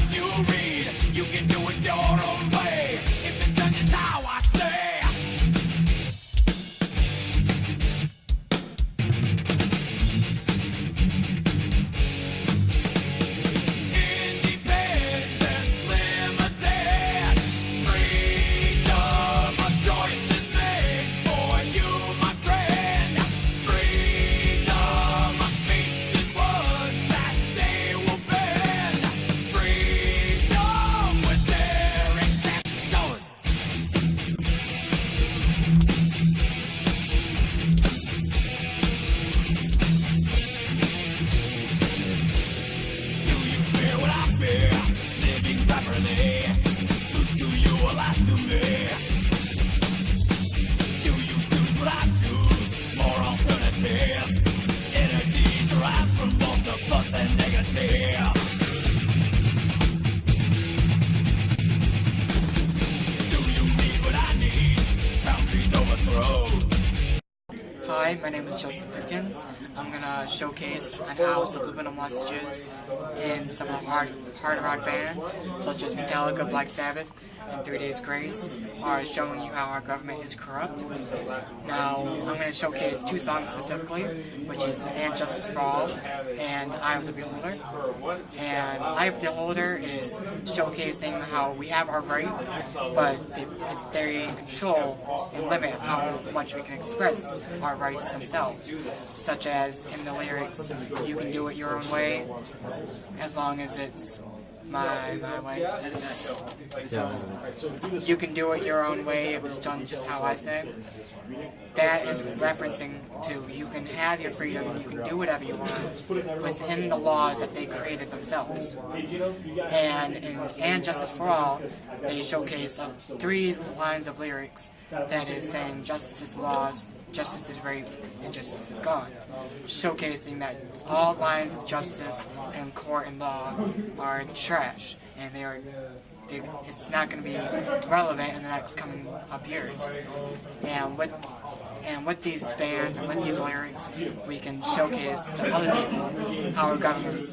what you read. You can do it your own way. If it's done just how I say. Independence limited. Freedom of choice is made for you, my friend. Freedom of speech is words that they will bend. Freedom with their exception. Do you fear what I fear? Living properly. Truth to you or lies to me? Do you choose what I choose? More alternatives. Energy derives from both the plus and negative. Do you need what I need? Boundaries overthrown. Hi, my name is Joseph Pipkins. I'm going to showcase on how subliminal messages in some of the hard rock bands, such as Metallica, Black Sabbath, and 3 Days Grace, are showing you how our government is corrupt. Now, I'm going to showcase 2 songs specifically, which is And Justice for All and Eye of the Beholder. And Eye of the Beholder is showcasing how we have our rights, but they control and limit how much we can express our rights themselves, such as in the lyrics, you can do it your own way, as long as it's my way. So, you can do it your own way if it's done just how I say. That is referencing to you can have your freedom, you can do whatever you want within the laws that they created themselves. And in Justice for All, they showcase 3 lines of lyrics that is saying justice is lost, justice is raped, and justice is gone. Showcasing that all lines of justice and court and law are trash, and it's not going to be relevant in the next coming up years. And with these bands and with these lyrics, we can showcase to other people how our government is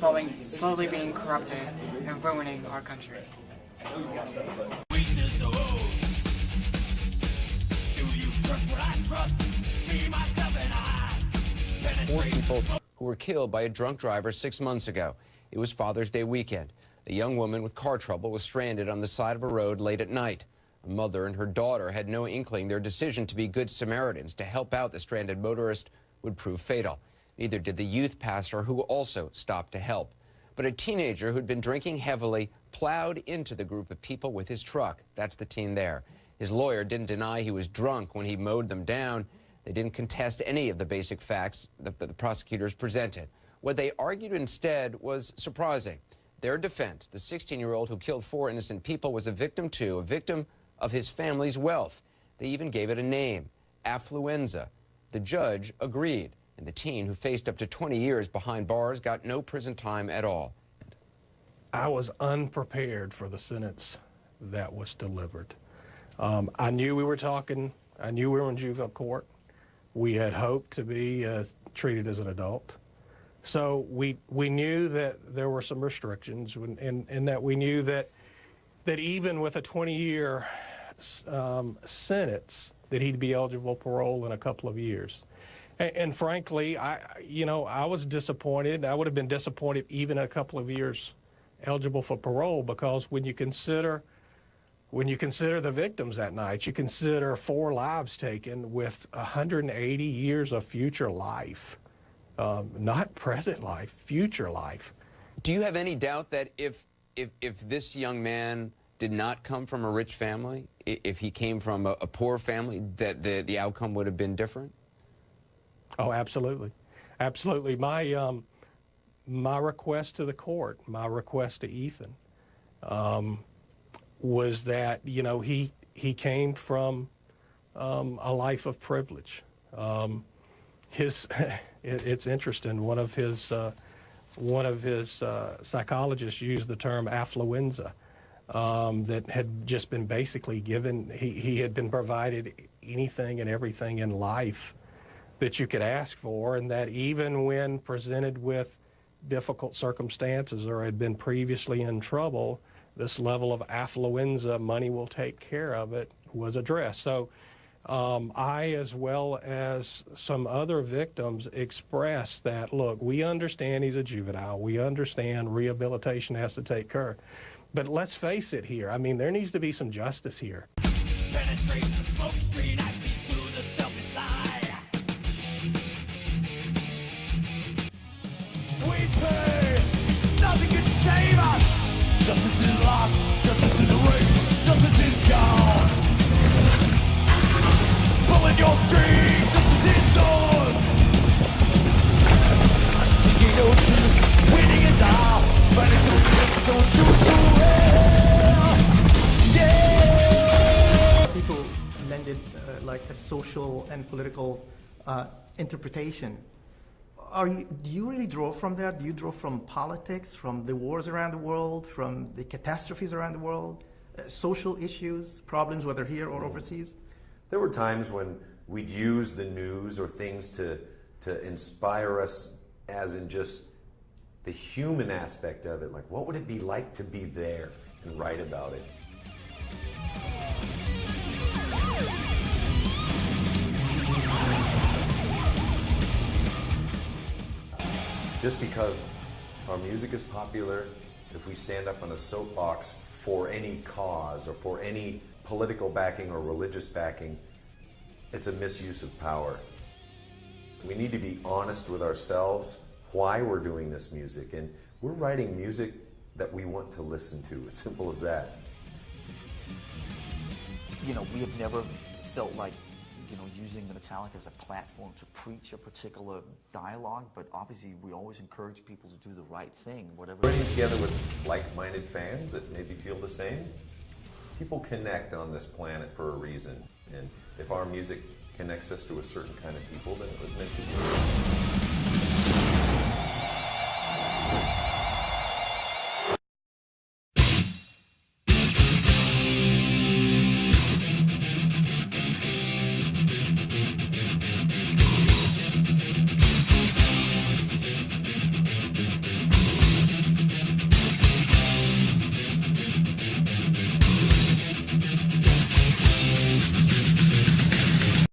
slowly being corrupted and ruining our country. Four people who were killed by a drunk driver 6 months ago. It was Father's Day weekend. A young woman with car trouble was stranded on the side of a road late at night. A mother and her daughter had no inkling their decision to be good Samaritans to help out the stranded motorist would prove fatal. Neither did the youth pastor, who also stopped to help. But a teenager who'd been drinking heavily plowed into the group of people with his truck. That's the teen there. His lawyer didn't deny he was drunk when he mowed them down. They didn't contest any of the basic facts that the prosecutors presented. What they argued instead was surprising. Their defense, the 16-year-old who killed 4 innocent people, was a victim too, a victim of his family's wealth. They even gave it a name, affluenza. The judge agreed, and the teen, who faced up to 20 years behind bars, got no prison time at all. I was unprepared for the sentence that was delivered. I knew we were in juvenile court. We had hoped to be treated as an adult. So we knew that there were some restrictions, and that we knew that even with a 20-year sentence, that he'd be eligible for parole in a couple of years. And frankly, I was disappointed. I would have been disappointed even a couple of years eligible for parole, because when you consider the victims that night, you consider 4 lives taken with 180 years of future life, not present life, future life. Do you have any doubt that if this young man did not come from a rich family, if he came from a poor family, that the outcome would have been different? Oh, absolutely. Absolutely. My request to the court, my request to Ethan, was that, he came from a life of privilege. It's interesting. One of his psychologists used the term affluenza, that had just been basically given. He had been provided anything and everything in life that you could ask for, and that even when presented with difficult circumstances or had been previously in trouble, this level of affluenza, money will take care of it, was addressed. So I, as well as some other victims, expressed that, look, we understand he's a juvenile. We understand rehabilitation has to take care. But let's face it here. I mean, there needs to be some justice here. Penetrate the smoke screen, I see through the selfish lie. We pay, nothing can save us. Justice is lost, justice is erased, justice is gone. Pulling your strings, justice is gone. Seeking no truth, winning is all. Finding some truth, so true, so real. Yeah. People lend it like a social and political interpretation. Do you really draw from that? Do you draw from politics, from the wars around the world, from the catastrophes around the world, social issues, problems, whether here or overseas? There were times when we'd use the news or things to inspire us, as in just the human aspect of it. Like, what would it be like to be there and write about it? Just because our music is popular, if we stand up on a soapbox for any cause or for any political backing or religious backing, it's a misuse of power. We need to be honest with ourselves why we're doing this music, and we're writing music that we want to listen to, as simple as that. You know, we have never felt like, you know, using the Metallica as a platform to preach a particular dialogue, but obviously we always encourage people to do the right thing, whatever. Working together with like-minded fans that maybe feel the same. People connect on this planet for a reason, and if our music connects us to a certain kind of people, then it was meant to be.